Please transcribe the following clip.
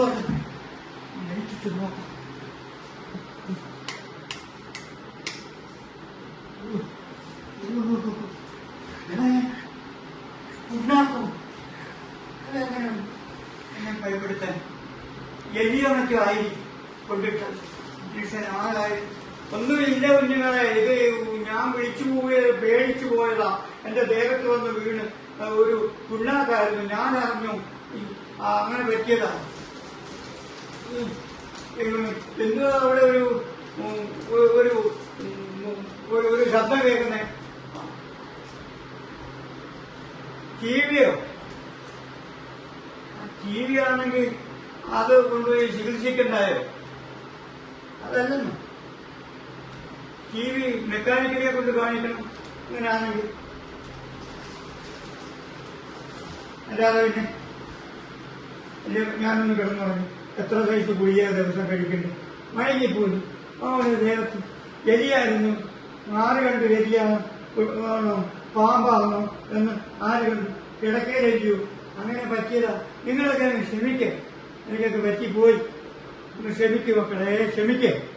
പറഞ്ഞു എനിക്ക് നോക്കാം. ഉണ്ടാക്കും എന്നെ ഭയപ്പെടുത്താൻ എലിയണക്ക് ആയി കൊണ്ടിട്ട് ആളായി ഒന്നുമില്ല കുഞ്ഞുങ്ങളെ. ഇത് ഞാൻ വിളിച്ചു പോയത് പേടിച്ചു പോയതാ. എന്റെ ദേഹത്ത് വന്ന് വീണ് ഒരു പുണ്ണാക്കായിരുന്നു. ഞാൻ അറിഞ്ഞു അങ്ങനെ പറ്റിയതാ. എന്തോ അവിടെ ഒരു ഒരു ശബ്ദം കേൾക്കുന്നേ. ടിവിയോ? ടിവി ആണെങ്കിൽ അത് കൊണ്ടുപോയി ചികിത്സിക്കണ്ടായോ? അതല്ലെന്നു. ടിവി മെക്കാനിക്കലിനെ കൊണ്ട് കാണിക്കണം അങ്ങനെയാണെങ്കിൽ. അല്ലാതെ പിന്നെ ഞാനൊന്ന് കിടന്നു പറഞ്ഞു. എത്ര സൈസ് ഗുളിക ദിവസം കഴിക്കണ്ടേ? മയങ്ങിപ്പോയി. അവന് ദേഹത്ത് എലിയായിരുന്നു. ആര് കണ്ടു എലിയാണോ പാമ്പാണോ എന്ന് ആര് കണ്ടു? കിടക്കയിലെലിയോ? അങ്ങനെ പറ്റിയതാ. നിങ്ങളൊക്കെ ക്ഷമിക്കേ. എനിക്കൊക്കെ പറ്റിപ്പോയി. ക്ഷമിക്കൂ മക്കളെ, ക്ഷമിക്കേ.